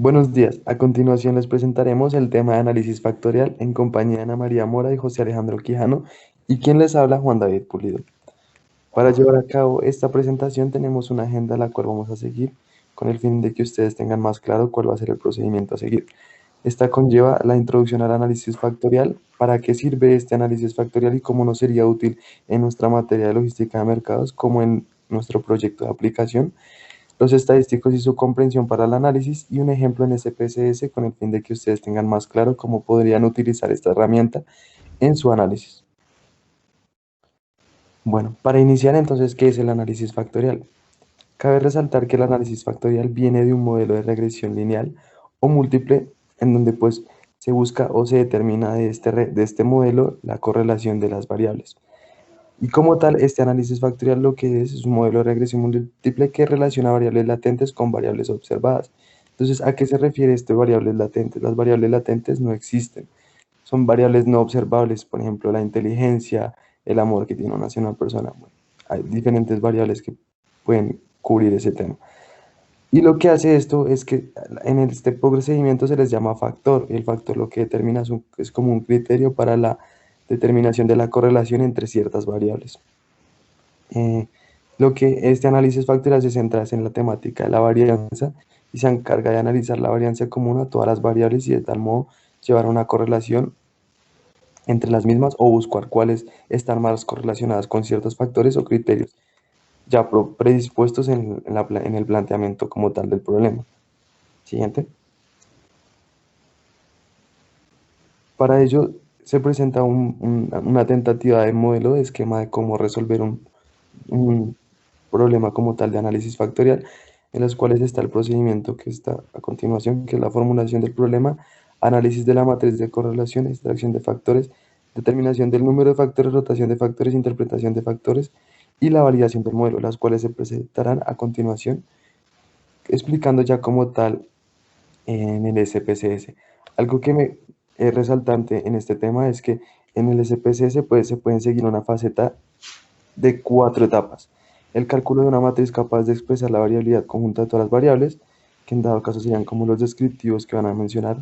Buenos días. A continuación les presentaremos el tema de análisis factorial en compañía de Ana María Mora y José Alejandro Quijano y quien les habla Juan David Pulido. Para llevar a cabo esta presentación tenemos una agenda la cual vamos a seguir con el fin de que ustedes tengan más claro cuál va a ser el procedimiento a seguir. Esta conlleva la introducción al análisis factorial, para qué sirve este análisis factorial y cómo nos sería útil en nuestra materia de logística de mercados como en nuestro proyecto de aplicación, los estadísticos y su comprensión para el análisis y un ejemplo en SPSS con el fin de que ustedes tengan más claro cómo podrían utilizar esta herramienta en su análisis. Bueno, para iniciar entonces, ¿qué es el análisis factorial? Cabe resaltar que el análisis factorial viene de un modelo de regresión lineal o múltiple en donde pues se busca o se determina de este modelo la correlación de las variables. Y como tal, este análisis factorial lo que es un modelo de regresión múltiple que relaciona variables latentes con variables observadas. Entonces, ¿a qué se refiere esto de variables latentes? Las variables latentes no existen, son variables no observables, por ejemplo, la inteligencia, el amor que tiene una hacia una persona. Bueno, hay diferentes variables que pueden cubrir ese tema. Y lo que hace esto es que en este procedimiento se les llama factor. Y el factor lo que determina es como un criterio para la determinación de la correlación entre ciertas variables. Eh, lo que este análisis factorial se centra es en la temática de la varianza y se encarga de analizar la varianza común a todas las variables y de tal modo llevar una correlación entre las mismas o buscar cuáles están más correlacionadas con ciertos factores o criterios ya predispuestos en el planteamiento como tal del problema. Siguiente. Para ello se presenta una tentativa de modelo de esquema de cómo resolver un problema como tal de análisis factorial, en los cuales está el procedimiento que está a continuación, que es la formulación del problema, análisis de la matriz de correlación, extracción de factores, determinación del número de factores, rotación de factores, interpretación de factores y la validación del modelo, las cuales se presentarán a continuación, explicando ya como tal en el SPSS. Algo que me es resaltante en este tema es que en el SPSS pues, se pueden seguir una faceta de 4 etapas. El cálculo de una matriz capaz de expresar la variabilidad conjunta de todas las variables, que en dado caso serían como los descriptivos que van a mencionar.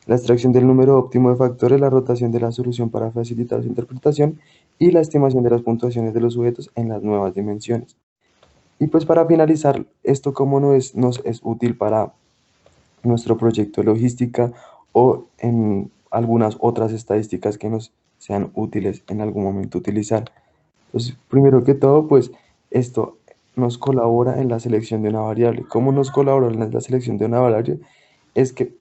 La extracción del número óptimo de factores, la rotación de la solución para facilitar su interpretación y la estimación de las puntuaciones de los sujetos en las nuevas dimensiones. Y pues para finalizar, esto como nos es útil para nuestro proyecto de logística o en algunas otras estadísticas que nos sean útiles en algún momento utilizar. Entonces, primero que todo, pues esto nos colabora en la selección de una variable. ¿Cómo nos colabora en la selección de una variable? Es que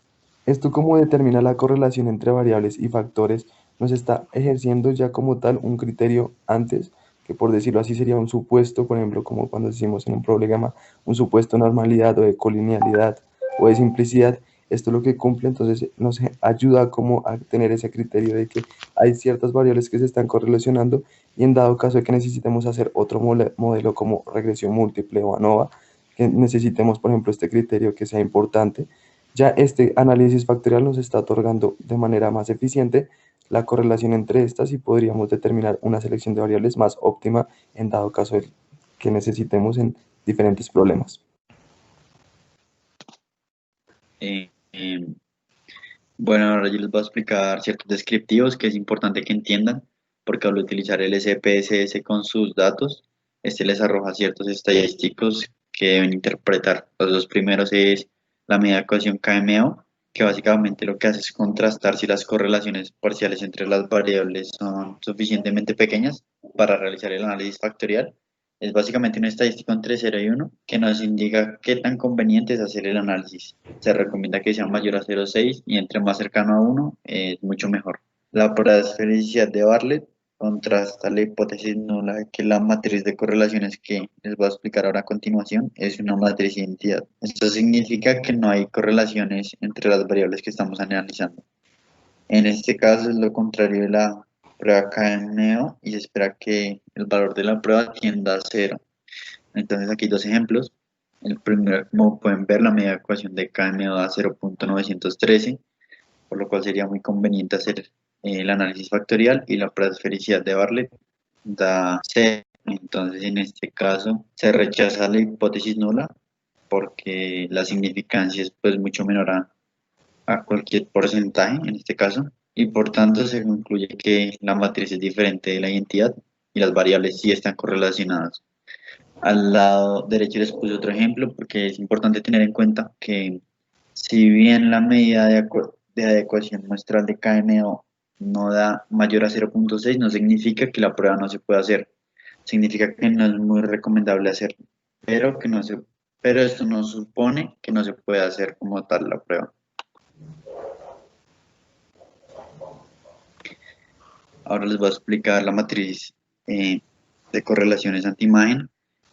esto como determina la correlación entre variables y factores, nos está ejerciendo ya como tal un criterio antes, que por decirlo así sería un supuesto, por ejemplo, como cuando decimos en un problema, un supuesto de normalidad o de colinealidad o de simplicidad. Esto es lo que cumple, entonces nos ayuda como a tener ese criterio de que hay ciertas variables que se están correlacionando y en dado caso de que necesitemos hacer otro modelo como regresión múltiple o ANOVA, que necesitemos, por ejemplo, este criterio que sea importante, ya este análisis factorial nos está otorgando de manera más eficiente la correlación entre estas y podríamos determinar una selección de variables más óptima en dado caso de que necesitemos en diferentes problemas. Eh, eh, bueno, ahora yo les voy a explicar ciertos descriptivos que es importante que entiendan, porque al utilizar el SPSS con sus datos, este les arroja ciertos estadísticos que deben interpretar. Los dos primeros es la media ecuación KMO, que básicamente lo que hace es contrastar si las correlaciones parciales entre las variables son suficientemente pequeñas para realizar el análisis factorial. Es básicamente un estadístico entre 0 y 1 que nos indica qué tan conveniente es hacer el análisis. Se recomienda que sea mayor a 0,6 y entre más cercano a 1 es mucho mejor. La felicidad de Bartlett contrasta la hipótesis nula de que la matriz de correlaciones que les voy a explicar ahora a continuación es una matriz de identidad. Esto significa que no hay correlaciones entre las variables que estamos analizando. En este caso es lo contrario de la prueba KMO y se espera que el valor de la prueba tienda a 0. Entonces aquí dos ejemplos. El primero, como pueden ver, la media ecuación de KMO da 0,913, por lo cual sería muy conveniente hacer el análisis factorial y la esfericidad de Bartlett da 0. Entonces en este caso se rechaza la hipótesis nula porque la significancia es pues mucho menor a cualquier porcentaje en este caso, y por tanto se concluye que la matriz es diferente de la identidad y las variables sí están correlacionadas. Al lado derecho les puse otro ejemplo porque es importante tener en cuenta que si bien la medida de adecuación muestral de KMO no da mayor a 0.6, no significa que la prueba no se pueda hacer. Significa que no es muy recomendable hacerlo, pero, pero esto no supone que no se pueda hacer como tal la prueba. Ahora les voy a explicar la matriz de correlaciones anti-imagen.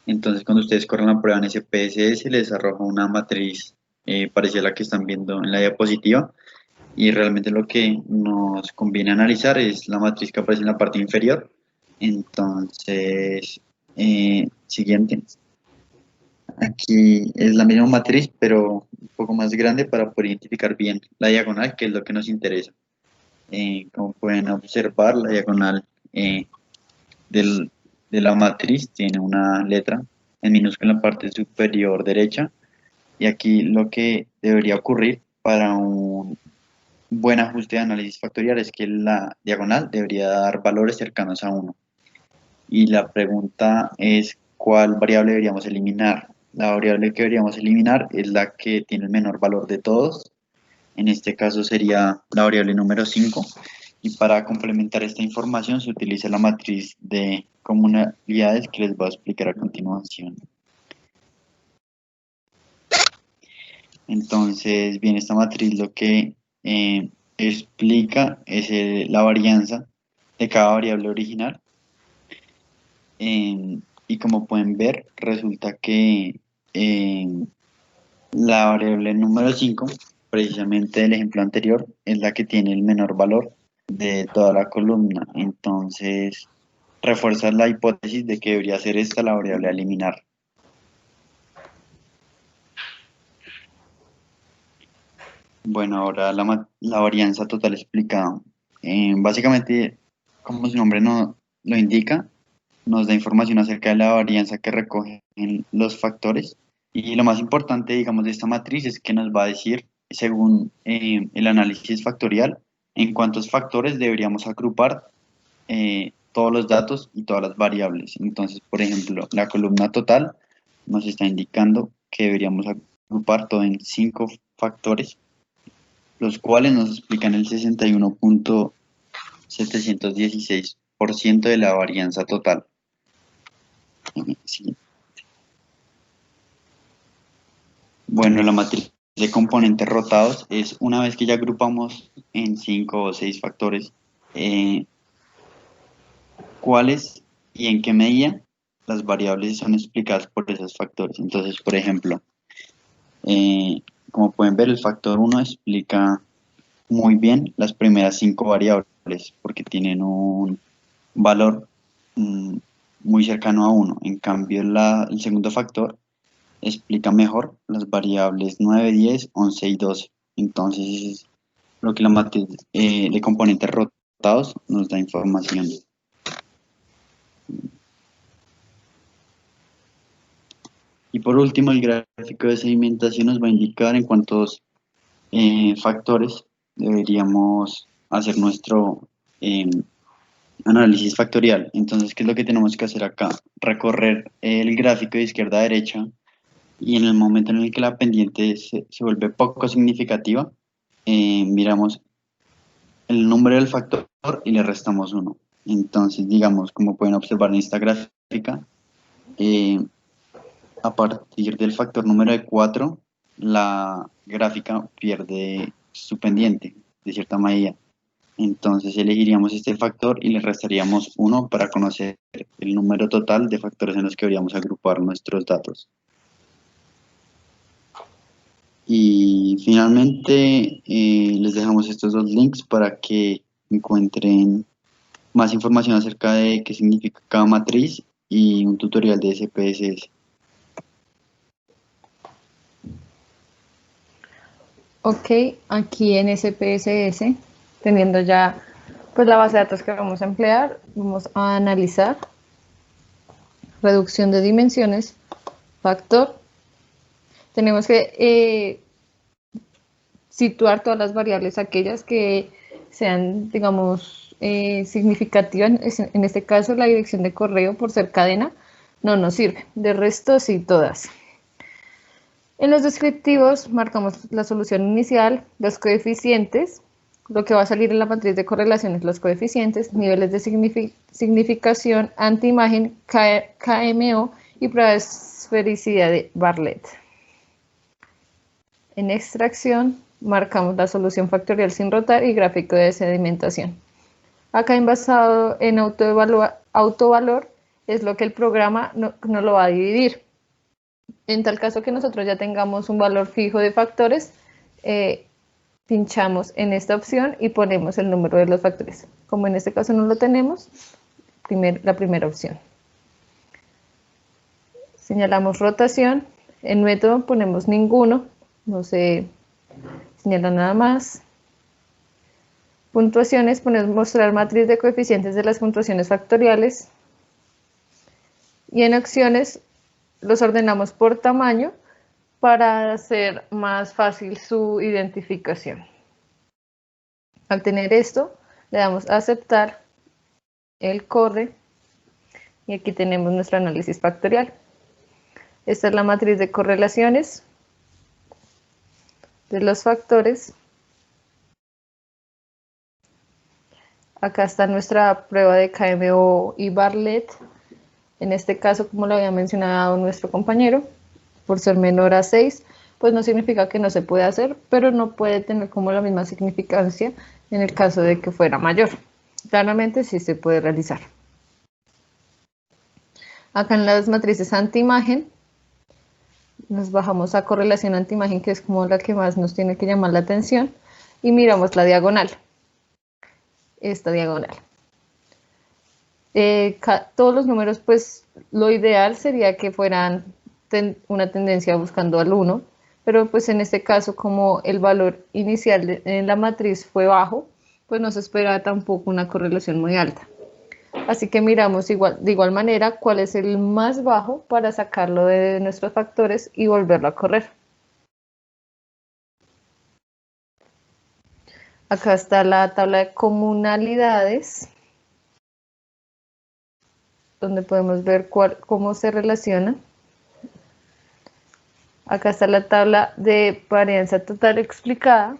Entonces, cuando ustedes corren la prueba en SPSS, les arroja una matriz parecida a la que están viendo en la diapositiva. Y realmente lo que nos conviene analizar es la matriz que aparece en la parte inferior. Entonces, siguiente. Aquí es la misma matriz, pero un poco más grande para poder identificar bien la diagonal, que es lo que nos interesa. Como pueden observar, la diagonal de la matriz tiene una letra en minúscula en la parte superior derecha, y aquí lo que debería ocurrir para un buen ajuste de análisis factorial es que la diagonal debería dar valores cercanos a 1. Y la pregunta es, ¿cuál variable deberíamos eliminar? La variable que deberíamos eliminar es la que tiene el menor valor de todos. En este caso sería la variable número 5. Y para complementar esta información se utiliza la matriz de comunalidades que les voy a explicar a continuación. Entonces, bien, esta matriz lo que explica es la varianza de cada variable original. Y como pueden ver, resulta que la variable número 5, precisamente del ejemplo anterior, es la que tiene el menor valor de toda la columna. Entonces, refuerza la hipótesis de que debería ser esta la variable a eliminar. Bueno, ahora la varianza total explicada. Básicamente, como su nombre no lo indica, nos da información acerca de la varianza que recogen los factores. Y lo más importante, digamos, de esta matriz es que nos va a decir, según el análisis factorial, en cuántos factores deberíamos agrupar todos los datos y todas las variables. Entonces, por ejemplo, la columna total nos está indicando que deberíamos agrupar todo en 5 factores, los cuales nos explican el 61.716% de la varianza total. Sí. Bueno, la matriz de componentes rotados es una vez que ya agrupamos en 5 o 6 factores, cuáles y en qué medida las variables son explicadas por esos factores. Entonces, por ejemplo, como pueden ver, el factor 1 explica muy bien las primeras 5 variables porque tienen un valor muy cercano a 1. En cambio, el segundo factor explica mejor las variables 9, 10, 11 y 12. Entonces, es lo que la matriz de componentes rotados nos da información. Y por último, el gráfico de sedimentación nos va a indicar en cuántos factores deberíamos hacer nuestro análisis factorial. Entonces, ¿qué es lo que tenemos que hacer acá? Recorrer el gráfico de izquierda a derecha, y en el momento en el que la pendiente se vuelve poco significativa, miramos el número del factor y le restamos 1. Entonces, digamos, como pueden observar en esta gráfica, a partir del factor número de 4, la gráfica pierde su pendiente, de cierta manera. Entonces elegiríamos este factor y le restaríamos 1 para conocer el número total de factores en los que deberíamos agrupar nuestros datos. Y finalmente les dejamos estos dos links para que encuentren más información acerca de qué significa cada matriz y un tutorial de SPSS. Ok, aquí en SPSS, teniendo ya pues la base de datos que vamos a emplear, vamos a analizar reducción de dimensiones, factor Tenemos que situar todas las variables, aquellas que sean, digamos, significativas. En este caso, la dirección de correo, por ser cadena, no nos sirve. De resto, sí, todas. En los descriptivos marcamos la solución inicial, los coeficientes, lo que va a salir en la matriz de correlaciones, los coeficientes, niveles de significación, antiimagen, KMO y prueba de esfericidad de Bartlett. En extracción marcamos la solución factorial sin rotar y gráfico de sedimentación. Acá en basado en autovalor es lo que el programa no lo va a dividir. En tal caso que nosotros ya tengamos un valor fijo de factores, pinchamos en esta opción y ponemos el número de los factores. Como en este caso no lo tenemos, la primera opción. Señalamos rotación. En método ponemos ninguno, no se señala nada más. Puntuaciones, ponemos mostrar matriz de coeficientes de las puntuaciones factoriales. Y en opciones los ordenamos por tamaño para hacer más fácil su identificación. Al tener esto, le damos a aceptar, él corre y aquí tenemos nuestro análisis factorial. Esta es la matriz de correlaciones de los factores. Acá está nuestra prueba de KMO y Bartlett. En este caso, como lo había mencionado nuestro compañero, por ser menor a 6, pues no significa que no se puede hacer, pero no puede tener como la misma significancia en el caso de que fuera mayor. Claramente sí se puede realizar. Acá en las matrices antiimagen, nos bajamos a correlación antiimagen, que es como la que más nos tiene que llamar la atención, y miramos la diagonal. Esta diagonal. Todos los números, pues lo ideal sería que fueran una tendencia buscando al 1, pero pues en este caso, como el valor inicial en la matriz fue bajo, pues no se espera tampoco una correlación muy alta. Así que miramos de igual manera cuál es el más bajo para sacarlo de nuestros factores y volverlo a correr. Acá está la tabla de comunalidades, donde podemos ver cómo se relaciona. Acá está la tabla de varianza total explicada,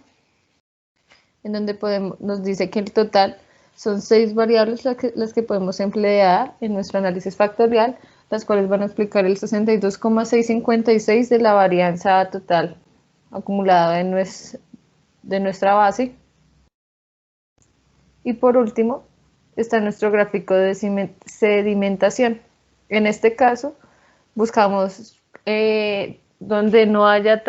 en donde nos dice que el total son 6 variables las que podemos emplear en nuestro análisis factorial, las cuales van a explicar el 62,656 de la varianza total acumulada de nuestra base. Y por último, está nuestro gráfico de sedimentación. En este caso, buscamos donde no haya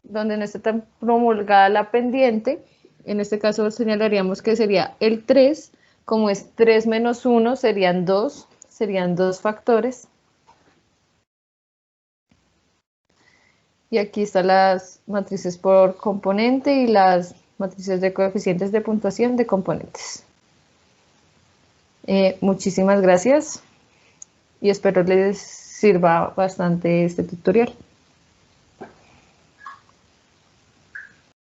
donde no esté tan promulgada la pendiente. En este caso señalaríamos que sería el 3, como es 3 menos 1 serían 2 factores. Y aquí están las matrices por componente y las matrices de coeficientes de puntuación de componentes. Muchísimas gracias y espero les sirva bastante este tutorial.